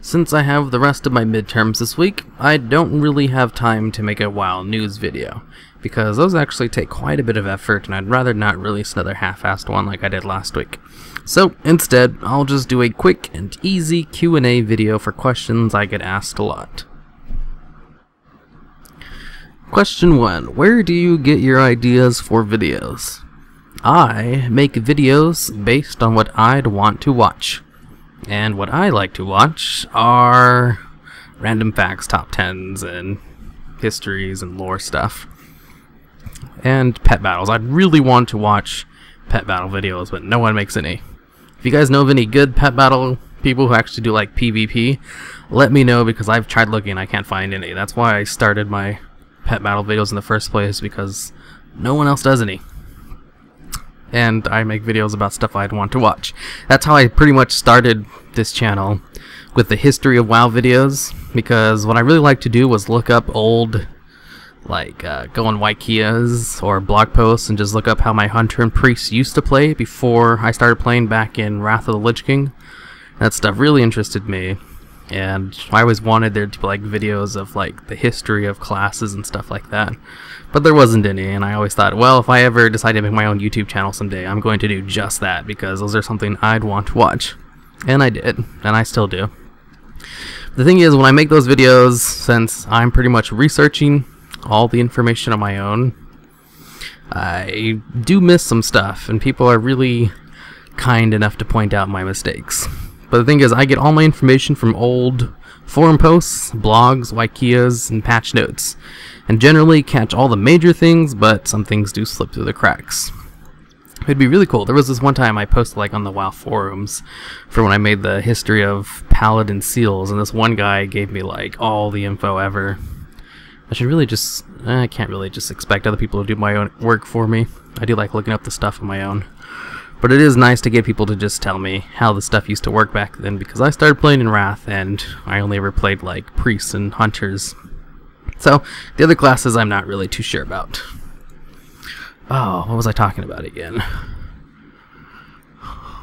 Since I have the rest of my midterms this week, I don't really have time to make a WoW news video, because those actually take quite a bit of effort and I'd rather not release another half-assed one like I did last week. So instead, I'll just do a quick and easy Q&A video for questions I get asked a lot. Question 1. Where do you get your ideas for videos? I make videos based on what I'd want to watch. And what I like to watch are random facts, top 10s, and histories and lore stuff. And pet battles. I'd really want to watch pet battle videos, but no one makes any. If you guys know of any good pet battle people who actually do like PvP, let me know, because I've tried looking and I can't find any. That's why I started my pet battle videos in the first place, because no one else does any. And I make videos about stuff I'd want to watch. That's how I pretty much started this channel, with the history of WoW videos, because what I really like to do was look up old, like, go on Wikias or blog posts and just look up how my hunter and priest used to play before I started playing back in Wrath of the Lich King. That stuff really interested me, and I always wanted there to be like videos of like the history of classes and stuff like that. But there wasn't any, and I always thought, well, if I ever decide to make my own YouTube channel someday, I'm going to do just that, because those are something I'd want to watch. And I did, and I still do. The thing is, when I make those videos, since I'm pretty much researching all the information on my own, I do miss some stuff, and people are really kind enough to point out my mistakes. But the thing is, I get all my information from old forum posts, blogs, Wikias, and patch notes, and generally catch all the major things, but some things do slip through the cracks. It'd be really cool. There was this one time I posted like on the WoW forums for when I made the history of Paladin Seals, and this one guy gave me like all the info ever. I can't really just expect other people to do my own work for me. I do like looking up the stuff on my own. But it is nice to get people to just tell me how the stuff used to work back then, because I started playing in Wrath and I only ever played like priests and hunters. So the other classes I'm not really too sure about. Oh, what was I talking about again?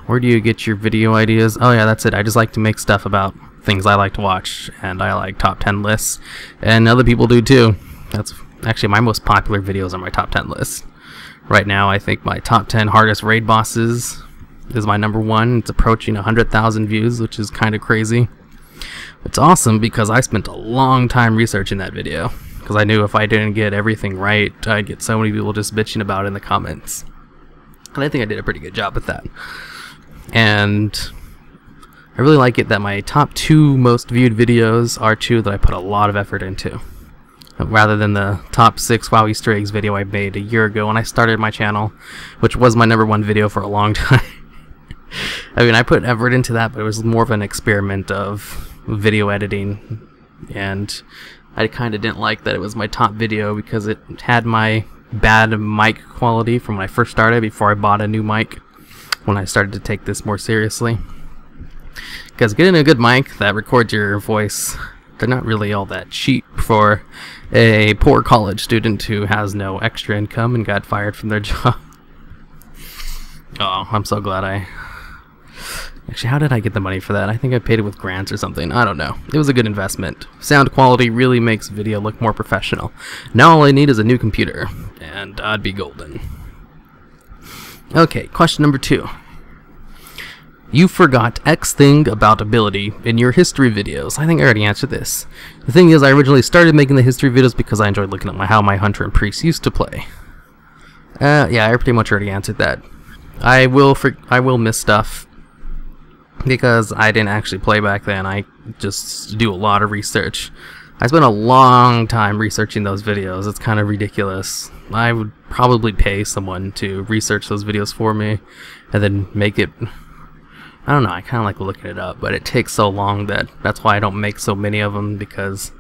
Where do you get your video ideas? Oh yeah, that's it. I just like to make stuff about things I like to watch, and I like top 10 lists, and other people do too. That's actually my most popular videos on my top 10 lists. Right now, I think my top 10 hardest raid bosses is my #1. It's approaching 100,000 views, which is kind of crazy. It's awesome because I spent a long time researching that video, because I knew if I didn't get everything right, I'd get so many people just bitching about it in the comments. And I think I did a pretty good job with that. And I really like it that my top 2 most viewed videos are 2 that I put a lot of effort into, rather than the top 6 WoW Easter eggs video I made a year ago when I started my channel, which was my #1 video for a long time. I mean, I put effort into that, but it was more of an experiment of video editing, and I kind of didn't like that it was my top video, because it had my bad mic quality from when I first started, before I bought a new mic, when I started to take this more seriously. Because getting a good mic that records your voice, they're not really all that cheap for a poor college student who has no extra income and got fired from their job. Oh, I'm so glad Actually, how did I get the money for that? I think I paid it with grants or something. I don't know. It was a good investment. Sound quality really makes video look more professional. Now all I need is a new computer, and I'd be golden. Okay, question number 2. You forgot X thing about ability in your history videos. I think I already answered this. The thing is, I originally started making the history videos because I enjoyed looking at how my hunter and priest used to play. Yeah, I pretty much already answered that. I will miss stuff, because I didn't actually play back then. I just do a lot of research. I spent a long time researching those videos. It's kind of ridiculous. I would probably pay someone to research those videos for me and then make it... I don't know, I kind of like looking it up, but it takes so long that's why I don't make so many of them, because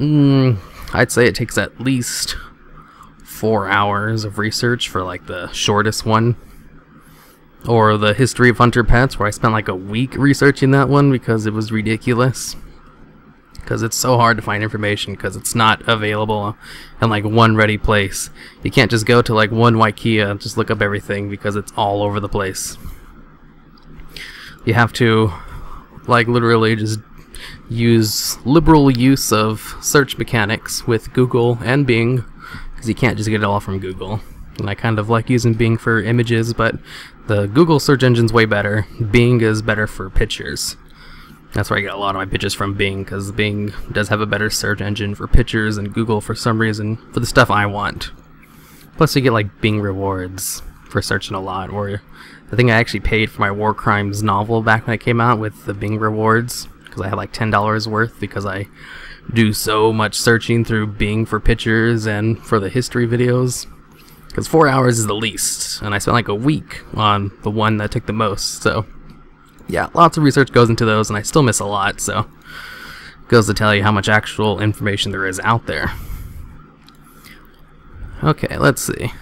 I'd say it takes at least 4 hours of research for like the shortest one. Or the history of hunter pets, where I spent like a week researching that one because it was ridiculous. Because it's so hard to find information, because it's not available in like one ready place. You can't just go to like one Wikia and just look up everything, because it's all over the place. You have to like literally just use liberal use of search mechanics with Google and Bing, because you can't just get it all from Google. And I kind of like using Bing for images, but the Google search engine's way better. Bing is better for pictures. That's where I get a lot of my pictures from, Bing, because Bing does have a better search engine for pictures than Google for some reason, for the stuff I want. Plus you get like Bing rewards for searching a lot, or I think I actually paid for my War Crimes novel back when it came out with the Bing rewards, because I had like $10 worth, because I do so much searching through Bing for pictures and for the history videos. Because 4 hours is the least, and I spent like a week on the one that took the most, so yeah, lots of research goes into those, and I still miss a lot, so it goes to tell you how much actual information there is out there. Okay, let's see.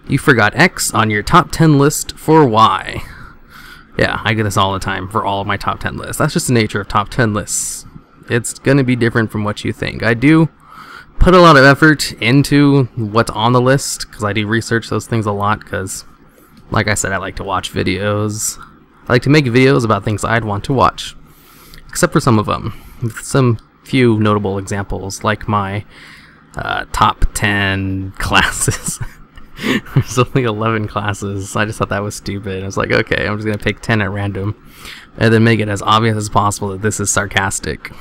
You forgot X on your top 10 list for Y. Yeah, I get this all the time for all of my top 10 lists. That's just the nature of top 10 lists. It's going to be different from what you think. I do put a lot of effort into what's on the list, because I do research those things a lot, because, like I said, I like to watch videos. I like to make videos about things I'd want to watch. Except for some of them. With some few notable examples, like my top 10 classes. There's only 11 classes. I just thought that was stupid. I was like, okay, I'm just going to pick 10 at random, and then make it as obvious as possible that this is sarcastic.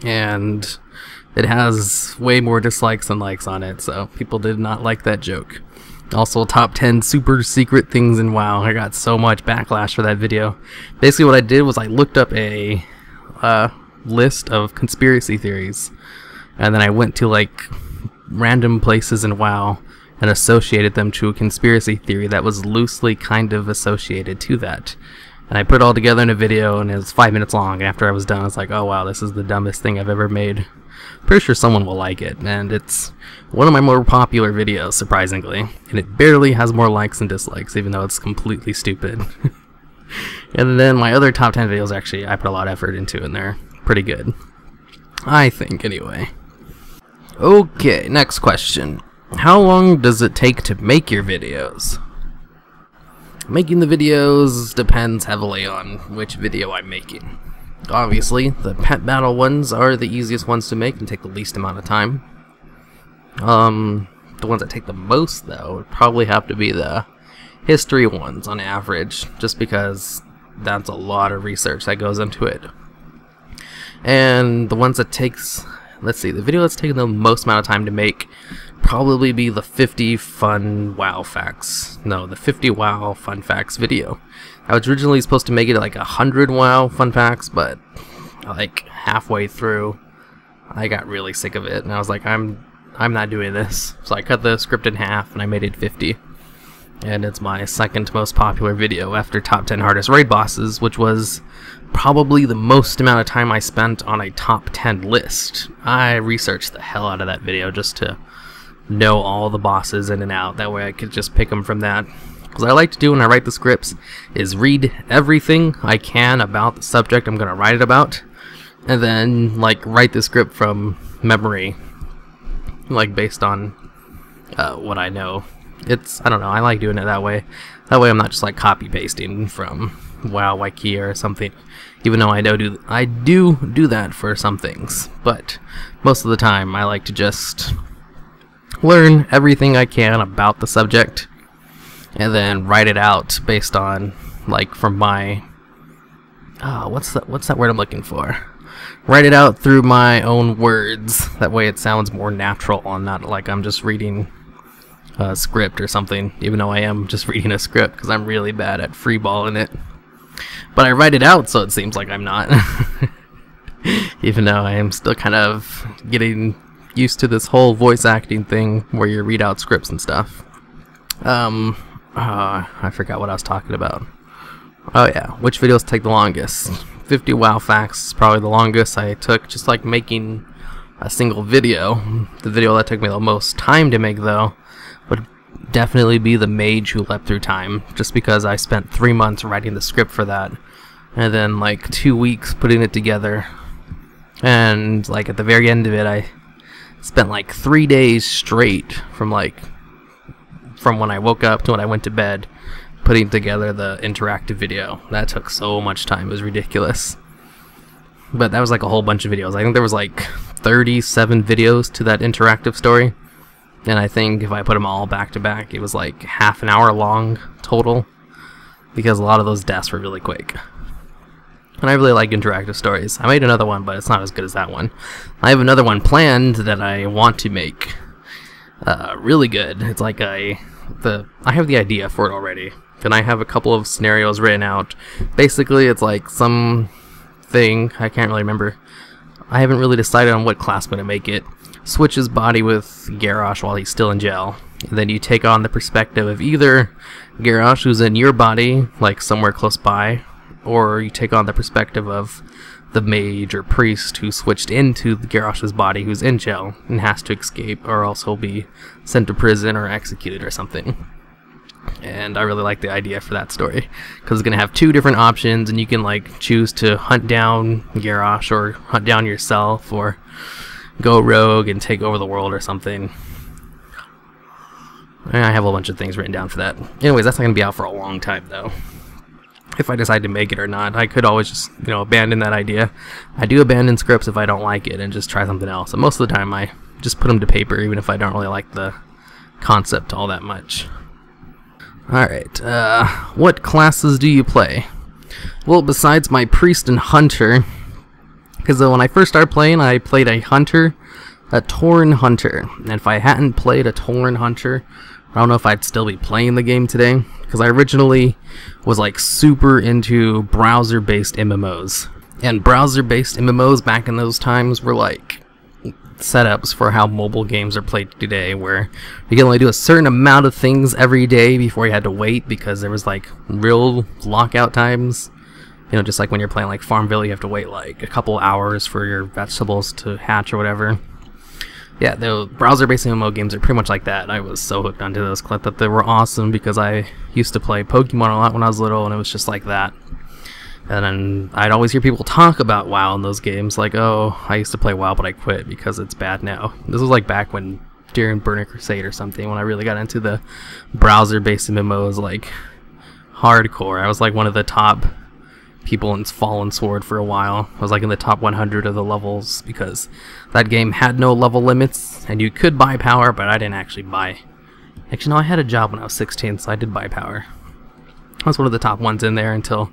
And it has way more dislikes than likes on it, so people did not like that joke. Also, top 10 super secret things in WoW. I got so much backlash for that video. Basically what I did was I looked up a list of conspiracy theories, and then I went to like random places in WoW and associated them to a conspiracy theory that was loosely kind of associated to that. And I put it all together in a video, and it was 5 minutes long. After I was done, I was like, oh wow, this is the dumbest thing I've ever made. Pretty sure someone will like it, and it's one of my more popular videos, surprisingly. And it barely has more likes than dislikes, even though it's completely stupid. And then my other top 10 videos, actually, I put a lot of effort into, and they're pretty good. I think, anyway. Okay, next question. How long does it take to make your videos? Making the videos depends heavily on which video I'm making. Obviously, the pet battle ones are the easiest ones to make and take the least amount of time. The ones that take the most, though, would probably have to be the history ones on average, just because that's a lot of research that goes into it. And the ones that takes, let's see, the video that's taken the most amount of time to make probably be the 50 fun WoW facts. No, the 50 WoW fun facts video. I was originally supposed to make it like 100 WoW fun facts, but like halfway through I got really sick of it, and I was like, I'm not doing this. So I cut the script in half and I made it 50. And it's my second most popular video after top 10 hardest raid bosses, which was probably the most amount of time I spent on a top 10 list. I researched the hell out of that video just to know all the bosses in and out. That way I could just pick them from that. Because I like to do when I write the scripts is read everything I can about the subject I'm going to write it about, and then like write the script from memory, like based on what I know. I don't know, I like doing it that way. That way I'm not just like copy pasting from WoW Wiki or something, even though I do that for some things. But most of the time I like to just learn everything I can about the subject and then write it out based on, like, from my what's that word I'm looking for? Write it out through my own words. That way it sounds more natural and not like I'm just reading a script or something, even though I am just reading a script because I'm really bad at freeballing it. But I write it out so it seems like I'm not. Even though I am still kind of getting used to this whole voice acting thing where you read out scripts and stuff. I forgot what I was talking about. Oh yeah, which videos take the longest? 50 WoW facts is probably the longest I took, just like making a single video. The video that took me the most time to make, though, would definitely be the Mage Who Leapt Through Time, just because I spent 3 months writing the script for that, and then like 2 weeks putting it together, and like at the very end of it I spent like 3 days straight from when I woke up to when I went to bed putting together the interactive video. That took so much time, it was ridiculous. but that was like a whole bunch of videos. I think there was like 37 videos to that interactive story, and I think if I put them all back to back, it was like half an hour long total, because a lot of those deaths were really quick. And I really like interactive stories. I made another one, but it's not as good as that one. I have another one planned that I want to make really good. It's like I have the idea for it already, and I have a couple of scenarios written out. Basically, it's like some thing, I can't really remember. I haven't really decided on what class I'm going to make it. Switch his body with Garrosh while he's still in jail. And then you take on the perspective of either Garrosh, who's in your body, like somewhere close by, or you take on the perspective of the mage or priest who switched into Garrosh's body, who's in jail and has to escape, or else he'll be sent to prison or executed or something. And I really like the idea for that story, because it's going to have two different options, and you can like choose to hunt down Garrosh or hunt down yourself, or go rogue and take over the world or something. And I have a bunch of things written down for that. Anyways, that's not going to be out for a long time though, if I decide to make it or not. I could always just, you know, abandon that idea. I do abandon scripts if I don't like it and just try something else. And most of the time I just put them to paper, even if I don't really like the concept all that much. Alright, what classes do you play? Well, besides my priest and hunter, because when I first started playing, I played a hunter, a Tauren hunter. And if I hadn't played a Tauren hunter, I don't know if I'd still be playing the game today, because I originally was like super into browser-based MMOs. And browser-based MMOs back in those times were like setups for how mobile games are played today, where you can only do a certain amount of things every day before you had to wait, because there was like real lockout times. You know, just like when you're playing like Farmville, you have to wait like a couple hours for your vegetables to hatch or whatever. Yeah, the browser-based MMO games are pretty much like that. I was so hooked onto those. I thought they were awesome, because I used to play Pokemon a lot when I was little, and it was just like that. And then I'd always hear people talk about WoW in those games, like, oh, I used to play WoW, but I quit because it's bad now. This was like back when, during Burning Crusade or something, when I really got into the browser-based MMOs, like, hardcore. I was like one of the top people in Fallen Sword for a while. I was like in the top 100 of the levels, because that game had no level limits, and you could buy power, but I didn't actually buy. Actually, no, I had a job when I was 16, so I did buy power. I was one of the top ones in there until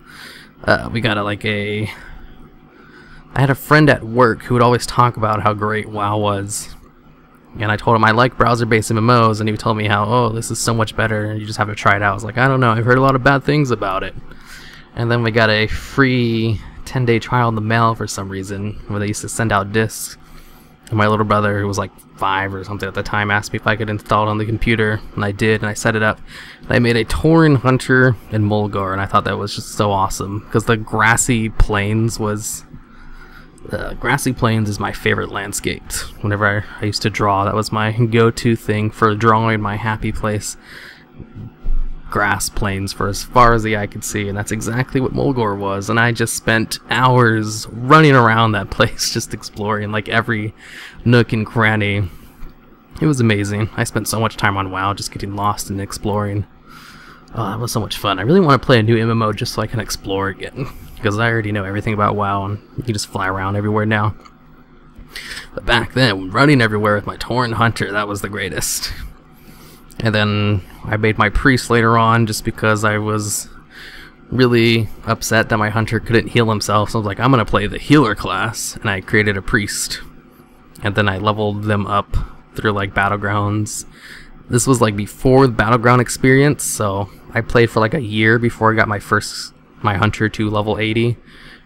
we got I had a friend at work who would always talk about how great WoW was, and I told him I like browser-based MMOs, and he told me how, oh, this is so much better, and you just have to try it out. I was like, I don't know, I've heard a lot of bad things about it. And then we got a free 10-day trial in the mail for some reason, where they used to send out discs. And my little brother, who was like 5 or something at the time, asked me if I could install it on the computer, and I did, and I set it up. And I made a Tauren hunter in Mulgore, and I thought that was just so awesome, because the grassy plains was... grassy plains is my favorite landscape. Whenever I used to draw, that was my go-to thing for drawing my happy place. Grass plains for as far as the eye could see, and that's exactly what Mulgore was. And I just spent hours running around that place, just exploring like every nook and cranny. It was amazing. I spent so much time on WoW just getting lost and exploring. Oh, that was so much fun. I really want to play a new MMO just so I can explore again, because I already know everything about WoW, and you can just fly around everywhere now. But back then, running everywhere with my Tauren hunter, that was the greatest. And then I made my priest later on, just because I was really upset that my hunter couldn't heal himself. So I was like, I'm going to play the healer class, and I created a priest. And then I leveled them up through like battlegrounds. This was like before the battleground experience, so I played for like a year before I got my hunter to level 80.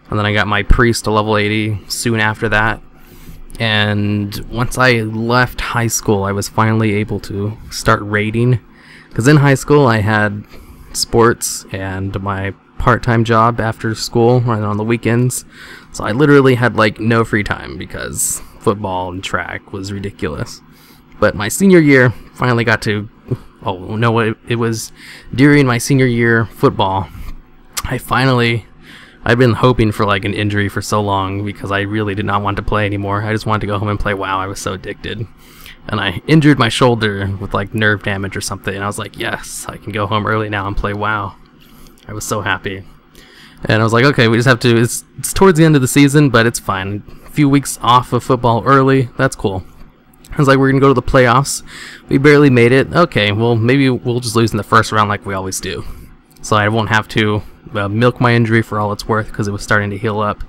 And then I got my priest to level 80 soon after that. And once I left high school, I was finally able to start raiding, because in high school I had sports and my part-time job after school and on the weekends, so I literally had like no free time, because football and track was ridiculous. But my senior year, finally got to, oh no, it was during my senior year football, I'd been hoping for like an injury for so long, because I really did not want to play anymore. I just wanted to go home and play WoW. I was so addicted. And I injured my shoulder with like nerve damage or something, and I was like, yes, I can go home early now and play WoW. I was so happy. And I was like, okay, we just have to, it's towards the end of the season, but it's fine. A few weeks off of football early, that's cool. I was like, we're going to go to the playoffs. We barely made it. Okay, well, maybe we'll just lose in the first round like we always do. So I won't have to milk my injury for all it's worth because it was starting to heal up.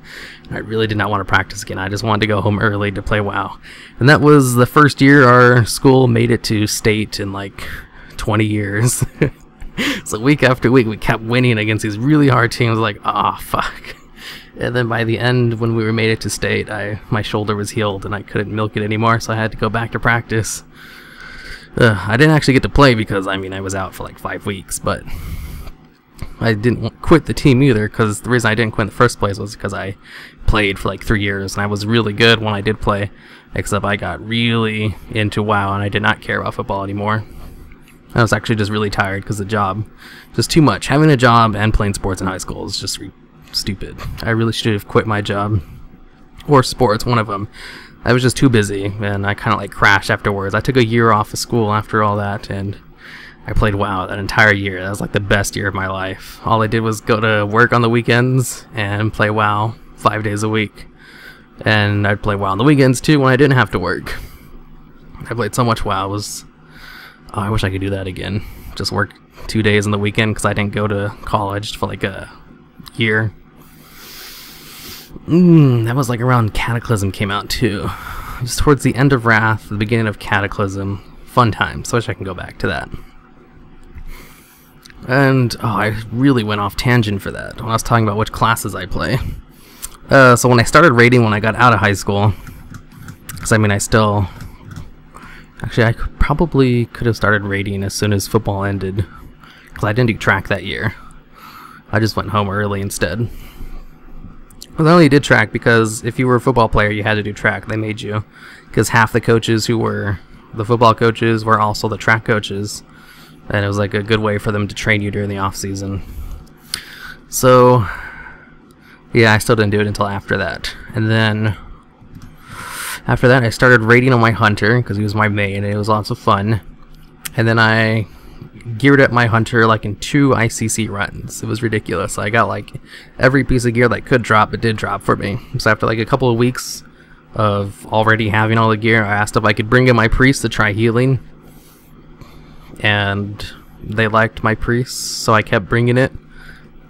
And I really did not want to practice again. I just wanted to go home early to play WoW. And that was the first year our school made it to state in like 20 years. So week after week, we kept winning against these really hard teams. Like, oh, fuck. And then by the end, when we made it to state, my shoulder was healed and I couldn't milk it anymore, so I had to go back to practice. I didn't actually get to play because, I mean, I was out for like 5 weeks, but I didn't quit the team either, because the reason I didn't quit in the first place was because I played for like 3 years, and I was really good when I did play, except I got really into WoW and I did not care about football anymore. I was actually just really tired because the job, just too much. Having a job and playing sports in high school is just stupid. I really should have quit my job, or sports, one of them. I was just too busy, and I kind of like crashed afterwards. I took a year off of school after all that, and I played WoW that entire year. That was like the best year of my life. All I did was go to work on the weekends and play WoW 5 days a week. And I'd play WoW on the weekends too when I didn't have to work. I played so much WoW. I wish I could do that again. Just work 2 days on the weekend because I didn't go to college for like a year. That was like around Cataclysm came out too. Just towards the end of Wrath, the beginning of Cataclysm. Fun times. So I wish I can go back to that. And I really went off tangent for that when I was talking about which classes I play. So when I started raiding when I got out of high school, because I mean actually I probably could have started raiding as soon as football ended, because I didn't do track that year. I just went home early instead. Well, I only did track because if you were a football player, you had to do track. They made you, because half the coaches who were the football coaches were also the track coaches, and it was like a good way for them to train you during the off season. So yeah, I still didn't do it until after that. And then after that, I started raiding on my hunter because he was my main, and it was lots of fun. And then I geared up my hunter like in 2 ICC runs. It was ridiculous. I got like every piece of gear that could drop, it did drop for me. So after like a couple of weeks of already having all the gear, I asked if I could bring in my priest to try healing, and they liked my priest, so I kept bringing it,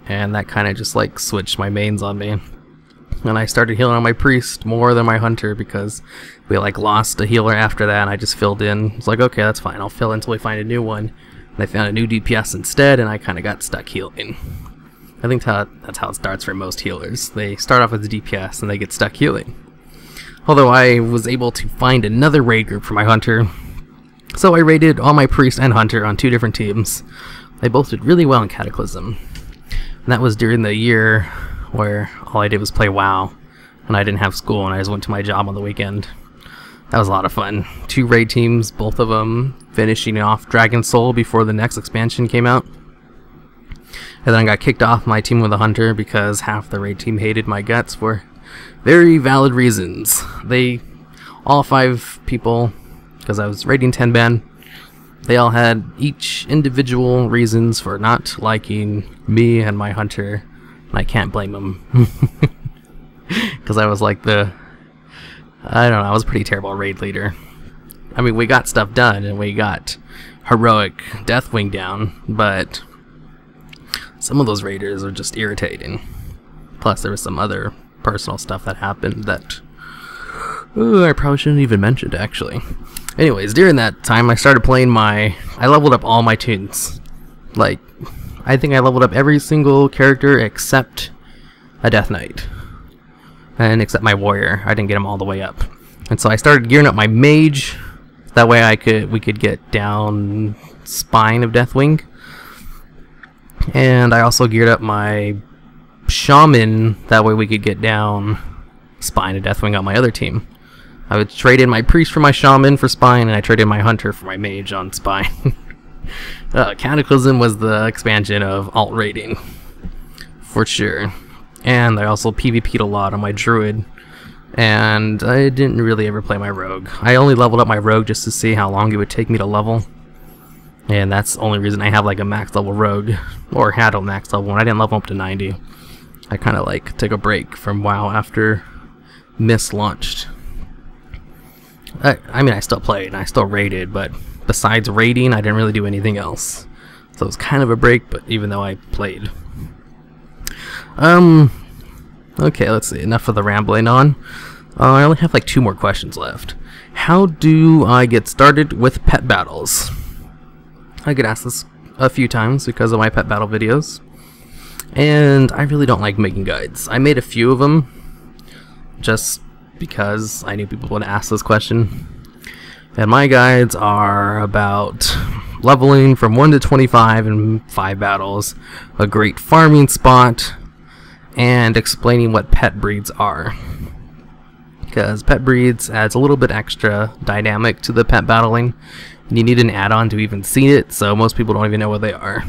and that kind of just like switched my mains on me. And I started healing on my priest more than my hunter because we like lost a healer after that, and I just filled in. It's like, okay, that's fine, I'll fill until we find a new one. And I found a new DPS instead, and I kind of got stuck healing. I think that's how it starts for most healers. They start off as a DPS and they get stuck healing. Although I was able to find another raid group for my hunter, so I raided all my priest and hunter on 2 different teams. They both did really well in Cataclysm. And that was during the year where all I did was play WoW, and I didn't have school, and I just went to my job on the weekend. That was a lot of fun. 2 raid teams, both of them finishing off Dragon Soul before the next expansion came out. And then I got kicked off my team with a hunter because half the raid team hated my guts for very valid reasons. All 5 people, because I was raiding 10-ban, they all had each individual reasons for not liking me and my hunter, and I can't blame them. Because I was like I don't know, I was a pretty terrible raid leader. I mean, we got stuff done, and we got heroic Deathwing down, but some of those raiders are just irritating. Plus, there was some other personal stuff that happened that I probably shouldn't even mention, actually. Anyways, during that time, I started playing I leveled up all my tunes. Like, I think I leveled up every single character except a Death Knight. And except my warrior. I didn't get him all the way up. And so I started gearing up my mage. That way we could get down Spine of Deathwing. And I also geared up my shaman. That way we could get down Spine of Deathwing on my other team. I would trade in my priest for my shaman for Spine, and I traded in my hunter for my mage on Spine. Cataclysm was the expansion of alt raiding, for sure. And I also PvP'd a lot on my druid, and I didn't really ever play my rogue. I only leveled up my rogue just to see how long it would take me to level, and that's the only reason I have like a max level rogue, or had a max level one. I didn't level up to 90. I kind of like took a break from WoW after Mist launched. I mean, I still played and I still raided, but besides raiding, I didn't really do anything else. So it was kind of a break, but even though I played. Okay, let's see. Enough of the rambling on. I only have like 2 more questions left. How do I get started with pet battles? I get asked this a few times because of my pet battle videos. And I really don't like making guides. I made a few of them just because I knew people would ask this question. And my guides are about leveling from 1 to 25 in 5 battles, a great farming spot, and explaining what pet breeds are. Because pet breeds adds a little bit extra dynamic to the pet battling, and you need an add-on to even see it, so most people don't even know what they are.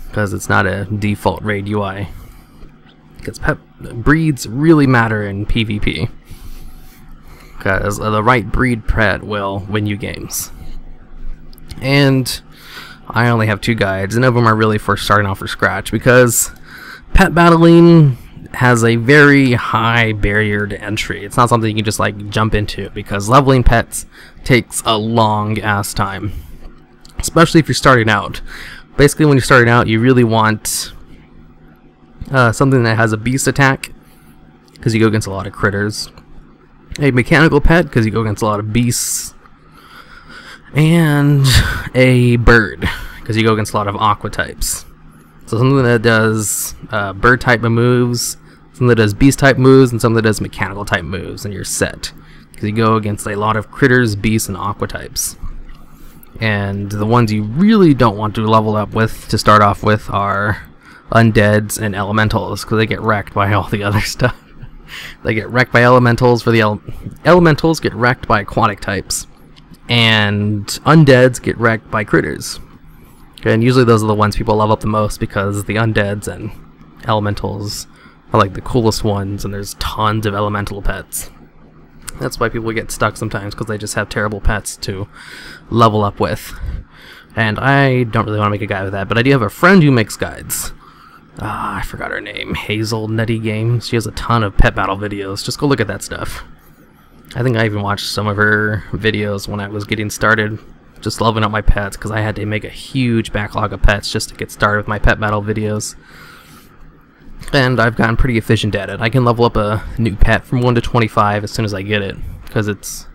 Because it's not a default raid UI. Because pet breeds really matter in PvP. Because the right breed pet will win you games. And I only have 2 guides, and none of them are really for starting off from scratch, because pet battling has a very high barrier to entry. It's not something you can just like jump into, because leveling pets takes a long ass time, especially if you're starting out. Basically, when you're starting out, you really want something that has a beast attack, because you go against a lot of critters, a mechanical pet, because you go against a lot of beasts, and a bird, because you go against a lot of aqua types. So something that does bird type moves, something that does beast type moves, and something that does mechanical type moves, and you're set. Because you go against a lot of critters, beasts, and aqua types. And the ones you really don't want to level up with to start off with are undeads and elementals, because they get wrecked by all the other stuff. They get wrecked by elementals, for the elementals get wrecked by aquatic types, and undeads get wrecked by critters. And usually those are the ones people level up the most, because the undeads and elementals are like the coolest ones, and there's tons of elemental pets. That's why people get stuck sometimes, because they just have terrible pets to level up with. And I don't really want to make a guide with that, but I do have a friend who makes guides. I forgot her name. Hazel Nutty Games. She has a ton of pet battle videos. Just go look at that stuff. I think I even watched some of her videos when I was getting started, just leveling up my pets, because I had to make a huge backlog of pets just to get started with my pet battle videos. And I've gotten pretty efficient at it. I can level up a new pet from 1 to 25 as soon as I get it, because it's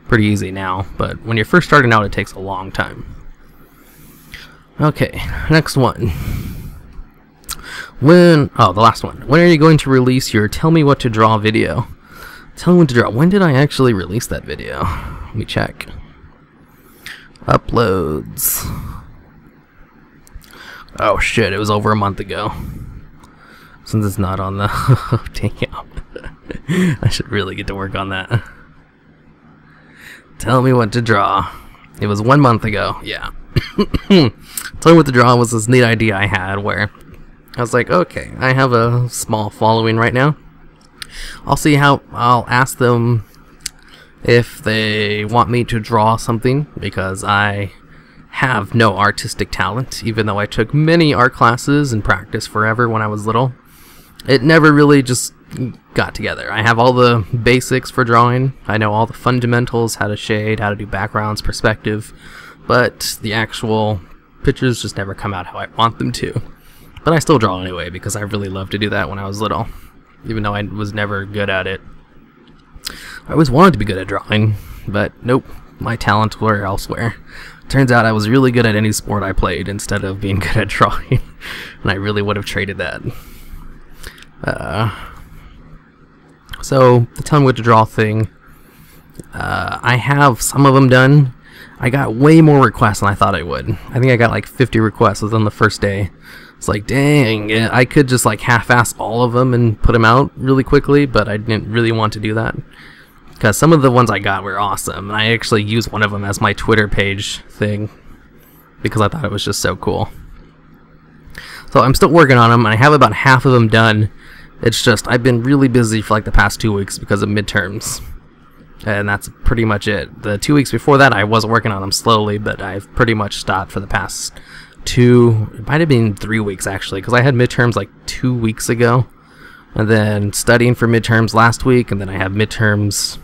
pretty easy now. But when you're first starting out, it takes a long time. Okay, next one. The last one. When are you going to release your Tell Me What to Draw video? Tell me what to draw. When did I actually release that video? Let me check. Uploads. Oh shit, it was over a month ago. Since it's not on the... Dang it. I should really get to work on that. Tell me what to draw. It was 1 month ago. Yeah. Tell me what to draw was this neat idea I had where I was like, okay, I have a small following right now. I'll ask them if they want me to draw something, because I have no artistic talent, even though I took many art classes and practiced forever when I was little. It never really just got together. I have all the basics for drawing. I know all the fundamentals, how to shade, how to do backgrounds, perspective, but the actual pictures just never come out how I want them to. But I still draw anyway, because I really loved to do that when I was little, even though I was never good at it. I always wanted to be good at drawing, but nope, my talents were elsewhere. Turns out I was really good at any sport I played instead of being good at drawing, and I really would have traded that. So, the Tell Me What to Draw thing, I have some of them done. I got way more requests than I thought I would. I think I got like 50 requests within the first day. It's like, dang, I could just like half-ass all of them and put them out really quickly, but I didn't really want to do that. Because some of the ones I got were awesome, and I actually used one of them as my Twitter page thing, because I thought it was just so cool. So I'm still working on them, and I have about half of them done. It's just, I've been really busy for like the past 2 weeks because of midterms. And that's pretty much it. The 2 weeks before that, I was working on them slowly, but I've pretty much stopped for the past it might have been 3 weeks actually, because I had midterms like 2 weeks ago, and then studying for midterms last week, and then I have midterms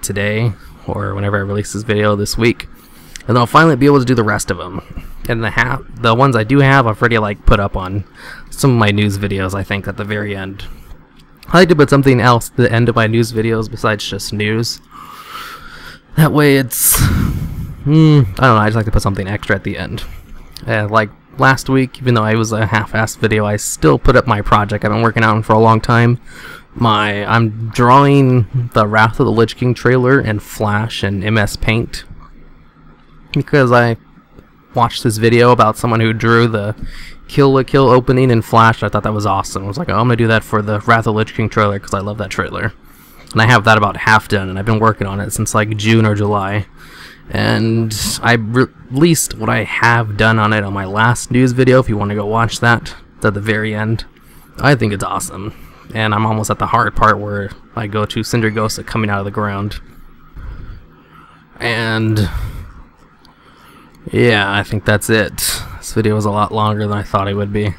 today, or whenever I release this video this week, and then I'll finally be able to do the rest of them. And the ones I do have, I've already like put up on some of my news videos, I think, at the very end. I like to put something else at the end of my news videos besides just news. That way it's, I don't know, I just like to put something extra at the end. Like last week, even though I was a half-assed video, I still put up my project I've been working on for a long time. I'm drawing the Wrath of the Lich King trailer in Flash and MS Paint, because I watched this video about someone who drew the Kill la Kill opening in Flash. I thought that was awesome. I was like, oh, I'm gonna do that for the Wrath of the Lich King trailer because I love that trailer. And I have that about half done, and I've been working on it since like June or July. And I released what I have done on it on my last news video. If you want to go watch that, it's at the very end. I think it's awesome. And I'm almost at the hard part where I go to Cinder Ghost coming out of the ground. And yeah, I think that's it. This video was a lot longer than I thought it would be.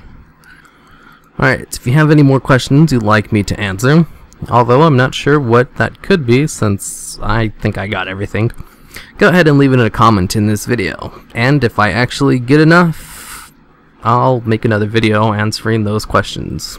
Alright, if you have any more questions you'd like me to answer, although I'm not sure what that could be since I think I got everything, go ahead and leave it in a comment in this video. And if I actually get enough, I'll make another video answering those questions.